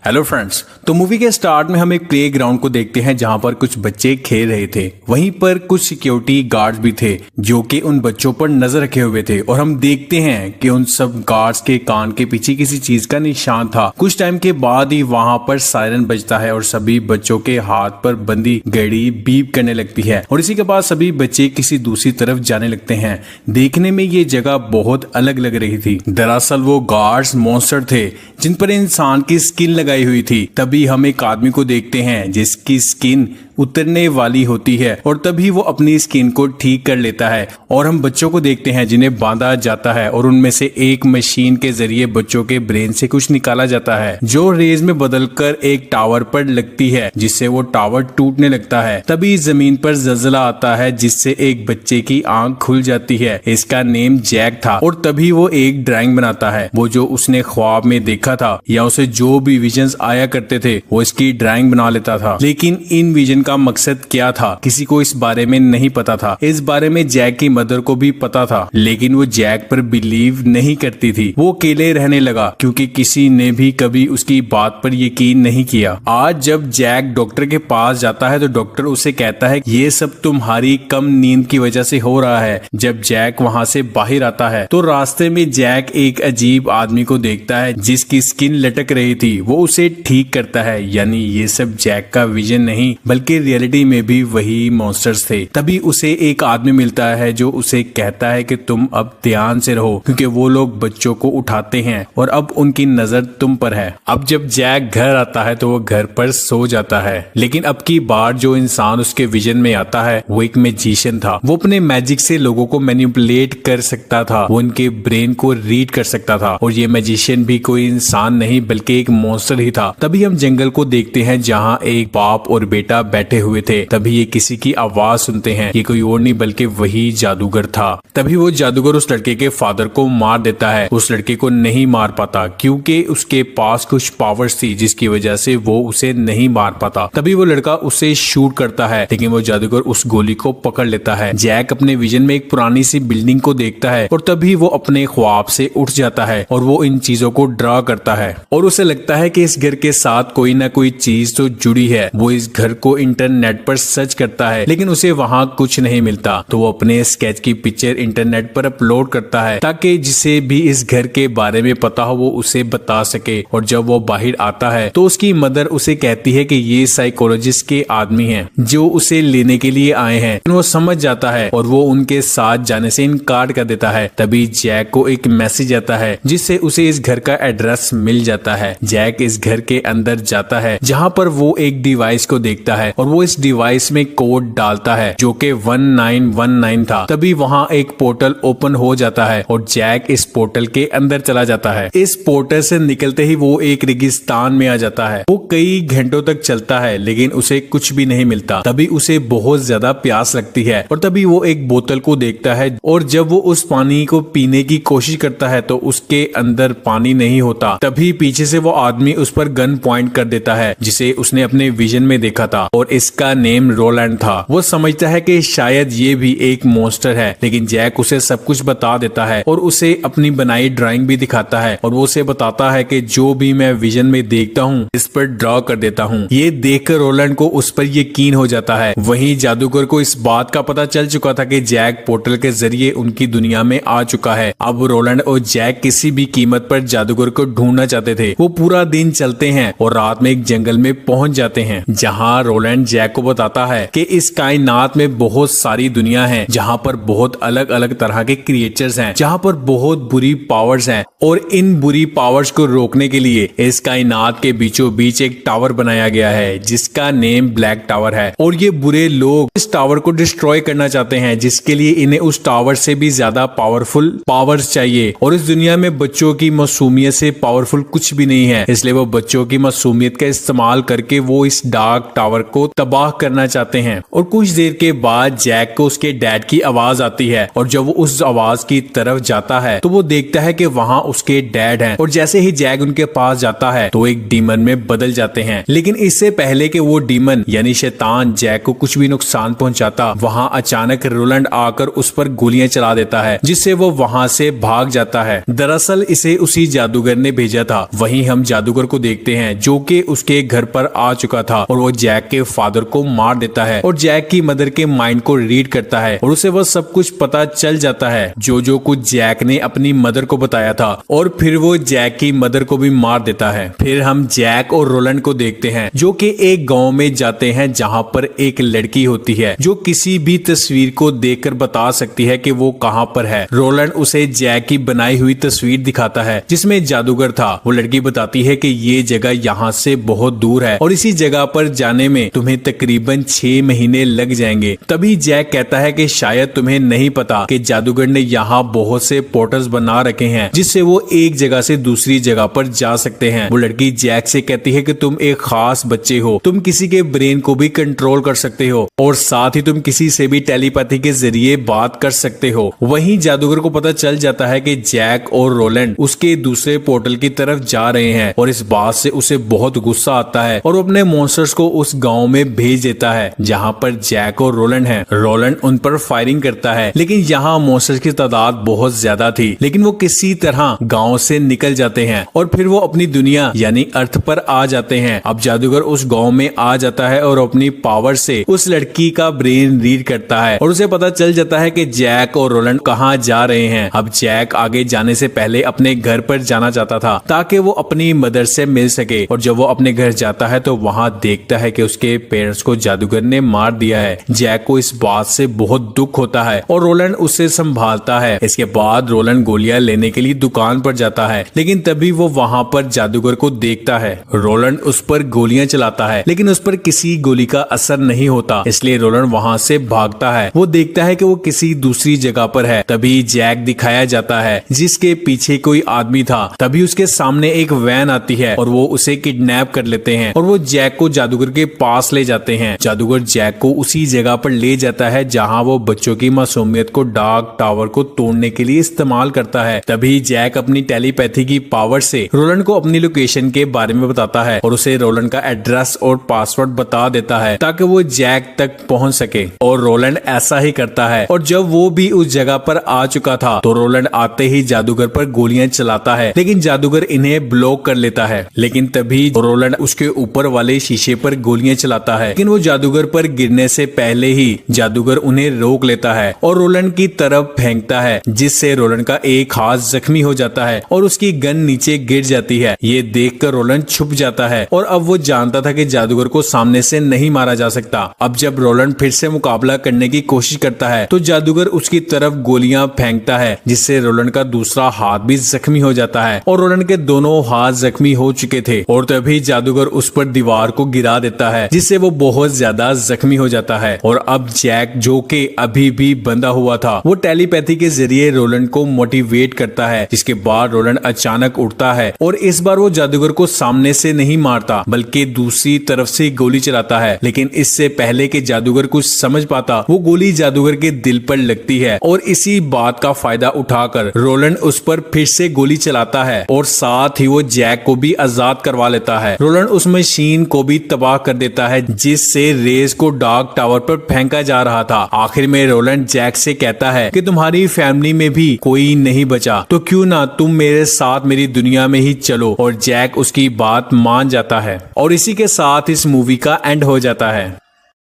Hello friends, तो movie के start में हम एक प्ले ग्राउंड को देखते हैं जहां पर कुछ बच्चे खेल रहे थे। वहीं पर कुछ सिक्योरिटी गार्ड्स भी थे जो कि उन बच्चों पर नजर रखे हुए थे और हम देखते हैं कि उन सब गार्ड्स के कान के पीछे किसी चीज का निशान था। कुछ टाइम के बाद ही वहां पर सायरन बजता है और सभी बच्चों के हाथ पर बंदी घड़ी बीप करने लगती है और इसी के बाद सभी बच्चे किसी दूसरी तरफ जाने लगते हैं। देखने में ये जगह बहुत अलग लग रही थी। दरअसल वो गार्ड्स मॉन्स्टर थे जिन पर इंसान की स्किन लगाई हुई थी। तभी हम एक आदमी को देखते हैं जिसकी स्किन उतरने वाली होती है और तभी वो अपनी स्किन को ठीक कर लेता है और हम बच्चों को देखते हैं जिन्हें बांधा जाता है और उनमें से एक मशीन के जरिए बच्चों के ब्रेन से कुछ निकाला जाता है जो रेज में बदलकर एक टावर पर लगती है जिससे वो टावर टूटने लगता है। तभी जमीन पर जलजला आता है जिससे एक बच्चे की आंख खुल जाती है। इसका नेम जैक था और तभी वो एक ड्राइंग बनाता है। वो जो उसने ख्वाब में देखा था या उसे जो भी विजन्स आया करते थे वो इसकी ड्राइंग बना लेता था। लेकिन इन विजन का मकसद क्या था किसी को इस बारे में नहीं पता था। इस बारे में जैक की मदर को भी पता था लेकिन वो जैक पर बिलीव नहीं करती थी। वो अकेले रहने लगा क्योंकि किसी ने भी कभी उसकी बात पर यकीन नहीं किया। आज जब जैक डॉक्टर के पास जाता है तो डॉक्टर उसे कहता है ये सब तुम्हारी कम नींद की वजह से हो रहा है। जब जैक वहाँ से बाहर आता है तो रास्ते में जैक एक अजीब आदमी को देखता है जिसकी स्किन लटक रही थी। वो उसे ठीक करता है। यानी ये सब जैक का विजन नहीं बल्कि रियलिटी में भी वही मॉन्स्टर्स थे। तभी उसे एक आदमी मिलता है जो उसे कहता है कि तुम अब ध्यान से रहो क्योंकि वो लोग बच्चों को उठाते हैं और अब उनकी नजर तुम पर है। अब जब जैक घर आता है तो वो घर पर सो जाता है लेकिन अब की बार जो इंसान उसके विजन में आता है वो एक मैजिशियन था। वो अपने मैजिक से लोगों को मैनिपुलेट कर सकता था। वो उनके ब्रेन को रीड कर सकता था और ये मैजिशियन भी कोई इंसान नहीं बल्कि एक मॉन्स्टर ही था। तभी हम जंगल को देखते हैं जहाँ एक बाप और बेटा बैठे हुए थे। तभी ये किसी की आवाज सुनते हैं। ये कोई और नहीं बल्कि वही जादूगर था। तभी वो जादूगर उस लड़के के फादर को मार देता है। उस लड़के को नहीं मार पाता क्योंकि उसके पास कुछ पावर्स थी जिसकी वजह से वो उसे नहीं मार पाता। तभी वो लड़का उसे शूट करता है लेकिन वो जादूगर उस गोली को पकड़ लेता है। जैक अपने विजन में एक पुरानी सी बिल्डिंग को देखता है और तभी वो अपने ख्वाब से उठ जाता है और वो इन चीजों को ड्रा करता है और उसे लगता है कि इस घर के साथ कोई ना कोई चीज तो जुड़ी है। वो इस घर को इंटरनेट पर सर्च करता है लेकिन उसे वहां कुछ नहीं मिलता। तो वो अपने स्केच की पिक्चर इंटरनेट पर अपलोड करता है ताकि जिसे भी इस घर के बारे में पता हो वो उसे बता सके। और जब वो बाहर आता है तो उसकी मदर उसे कहती है कि ये साइकोलॉजिस्ट के आदमी हैं जो उसे लेने के लिए आए हैं। वो समझ जाता है और वो उनके साथ जाने से इनकार कर देता है। तभी जैक को एक मैसेज आता है जिससे उसे इस घर का एड्रेस मिल जाता है। जैक इस घर के अंदर जाता है जहाँ पर वो एक डिवाइस को देखता है और वो इस डिवाइस में कोड डालता है जो कि 1919 था। तभी वहाँ एक पोर्टल ओपन हो जाता है और जैक इस पोर्टल के अंदर चला जाता है। इस पोर्टल से निकलते ही वो एक रेगिस्तान में आ जाता है। वो कई घंटों तक चलता है लेकिन उसे कुछ भी नहीं मिलता। तभी उसे बहुत ज्यादा प्यास लगती है और तभी वो एक बोतल को देखता है और जब वो उस पानी को पीने की कोशिश करता है तो उसके अंदर पानी नहीं होता। तभी पीछे से वो आदमी उस पर गन पॉइंट कर देता है जिसे उसने अपने विजन में देखा था और इसका नेम रोलैंड था। वो समझता है कि शायद ये भी एक मॉन्स्टर है लेकिन जैक उसे सब कुछ बता देता है और उसे अपनी बनाई ड्राइंग भी दिखाता है और वो उसे बताता है कि जो भी मैं विजन में देखता हूँ इस पर ड्रॉ कर देता हूँ। ये देखकर रोलैंड को उस पर यकीन हो जाता है। वहीं जादूगर को इस बात का पता चल चुका था कि जैक पोर्टल के जरिए उनकी दुनिया में आ चुका है। अब रोलैंड और जैक किसी भी कीमत पर जादूगर को ढूंढना चाहते थे। वो पूरा दिन चलते हैं और रात में एक जंगल में पहुंच जाते हैं जहाँ रोलैंड जैक को बताता है कि इस कायनात में बहुत सारी दुनिया है जहाँ पर बहुत अलग अलग तरह के क्रिएचर्स हैं, जहाँ पर बहुत बुरी पावर्स हैं और इन बुरी पावर्स को रोकने के लिए इस कायनात के बीचों बीच एक टावर बनाया गया है जिसका नेम ब्लैक टावर है। और ये बुरे लोग इस टावर को डिस्ट्रॉय करना चाहते हैं जिसके लिए इन्हें उस टावर से भी ज्यादा पावरफुल पावर्स चाहिए। और इस दुनिया में बच्चों की मासूमियत से पावरफुल कुछ भी नहीं है, इसलिए वो बच्चों की मासूमियत का इस्तेमाल करके वो इस डार्क टावर को को तबाह करना चाहते हैं। और कुछ देर के बाद जैक को उसके डैड की आवाज आती है और जब वो उस आवाज की तरफ जाता है तो वो देखता है कि वहाँ उसके डैड हैं। और जैसे ही जैक उनके पास जाता है तो एक डीमन में बदल जाते हैं। लेकिन इससे पहले कि वो डीमन यानी शैतान जैक को कुछ भी नुकसान पहुंचाता, वहाँ अचानक रोलैंड आकर उस पर गोलियां चला देता है, जिससे वो वहाँ से भाग जाता है। दरअसल इसे उसी जादूगर ने भेजा था। वहीं हम जादूगर को देखते हैं जो कि उसके घर पर आ चुका था और वो जैक के फादर को मार देता है और जैक की मदर के माइंड को रीड करता है और उसे वह सब कुछ पता चल जाता है जो कुछ जैक ने अपनी मदर को बताया था। और फिर वो जैक की मदर को भी मार देता है। फिर हम जैक और रोलैंड को देखते हैं जो कि एक गांव में जाते हैं जहां पर एक लड़की होती है जो किसी भी तस्वीर को देखकर बता सकती है कि वो कहां पर है। रोलैंड उसे जैक की बनाई हुई तस्वीर दिखाता है जिसमें जादूगर था। वो लड़की बताती है कि ये जगह यहाँ से बहुत दूर है और इसी जगह पर जाने में तुम्हें तकरीबन 6 महीने लग जाएंगे। तभी जैक कहता है कि शायद तुम्हें नहीं पता कि जादूगर ने यहाँ बहुत से पोर्टल्स बना रखे हैं जिससे वो एक जगह से दूसरी जगह पर जा सकते हैं। वो लड़की जैक से कहती है कि तुम एक खास बच्चे हो, तुम किसी के ब्रेन को भी कंट्रोल कर सकते हो और साथ ही तुम किसी से भी टेलीपैथी के जरिए बात कर सकते हो। वहीं जादूगर को पता चल जाता है कि जैक और रोलैंड उसके दूसरे पोर्टल की तरफ जा रहे हैं और इस बात से उसे बहुत गुस्सा आता है और वो अपने मॉन्स्टर्स को उस गांव में भेज देता है जहां पर जैक और रोलैंड हैं। रोलैंड उन पर फायरिंग करता है लेकिन यहाँ मॉन्स्टर्स की तादाद बहुत ज्यादा थी, लेकिन वो किसी तरह गांव से निकल जाते हैं और फिर वो अपनी दुनिया यानी अर्थ पर आ जाते हैं। अब जादूगर उस गांव में आ जाता है और अपनी पावर से उस लड़की का ब्रेन रीड करता है और उसे पता चल जाता है कि जैक और रोलैंड कहाँ जा रहे हैं। अब जैक आगे जाने से पहले अपने घर पर जाना चाहता था ताकि वो अपनी मदर से मिल सके और जब वो अपने घर जाता है तो वहाँ देखता है कि उसके पेरेंट्स को जादूगर ने मार दिया है। जैक को इस बात से बहुत दुख होता है और रोलैंड उसे संभालता है। इसके बाद रोलैंड गोलियां लेने के लिए दुकान पर जाता है लेकिन तभी वो वहाँ पर जादूगर को देखता है। रोलैंड उस पर गोलियां चलाता है लेकिन उस पर किसी गोली का असर नहीं होता, इसलिए रोलैंड वहाँ से भागता है। वो देखता है कि वो किसी दूसरी जगह पर है। तभी जैक दिखाया जाता है जिसके पीछे कोई आदमी था। तभी उसके सामने एक वैन आती है और वो उसे किडनैप कर लेते हैं और वो जैक को जादूगर के पास ले जाते हैं। जादूगर जैक को उसी जगह पर ले जाता है जहां वो बच्चों की मासूमियत को डार्क टावर को तोड़ने के लिए इस्तेमाल करता है। तभी जैक अपनी टेलीपैथी की पावर से रोलैंड को अपनी लोकेशन के बारे में बताता है और उसे रोलैंड का एड्रेस और पासवर्ड बता देता है ताकि वो जैक तक पहुंच सके। और रोलैंड ऐसा ही करता है और जब वो भी उस जगह पर आ चुका था तो रोलैंड आते ही जादूगर पर गोलियां चलाता है लेकिन जादूगर इन्हें ब्लॉक कर लेता है। लेकिन तभी रोलैंड उसके ऊपर वाले शीशे पर गोलियां चलाता है लेकिन वो जादूगर पर गिरने से पहले ही जादूगर उन्हें रोक लेता है और रोलैंड की तरफ फेंकता है जिससे रोलैंड का एक हाथ जख्मी हो जाता है और उसकी गन नीचे गिर जाती है। ये देखकर रोलैंड छुप जाता है और अब वो जानता था कि जादूगर को सामने से नहीं मारा जा सकता। अब जब रोलैंड फिर से मुकाबला करने की कोशिश करता है तो जादूगर उसकी तरफ गोलियां फेंकता है जिससे रोलैंड का दूसरा हाथ भी जख्मी हो जाता है और रोलैंड के दोनों हाथ जख्मी हो चुके थे और तभी जादूगर उस पर दीवार को गिरा देता है जिससे वो बहुत ज्यादा जख्मी हो जाता है। और अब जैक जो कि अभी भी बंधा हुआ था वो टेलीपैथी के जरिए रोलैंड को मोटिवेट करता है, जिसके बाद रोलैंड अचानक उठता है और इस बार वो जादूगर को सामने से नहीं मारता बल्कि दूसरी तरफ से गोली चलाता है। लेकिन इससे पहले कि जादूगर कुछ समझ पाता वो गोली जादूगर के दिल पर लगती है और इसी बात का फायदा उठाकर रोलैंड उस पर फिर से गोली चलाता है और साथ ही वो जैक को भी आजाद करवा लेता है। रोलैंड उस मशीन को भी तबाह कर देता है जिससे रेस को डार्क टावर पर फेंका जा रहा था। आखिर में रोलैंड जैक से कहता है कि तुम्हारी फैमिली में भी कोई नहीं बचा तो क्यों ना तुम मेरे साथ मेरी दुनिया में ही चलो, और जैक उसकी बात मान जाता है और इसी के साथ इस मूवी का एंड हो जाता है।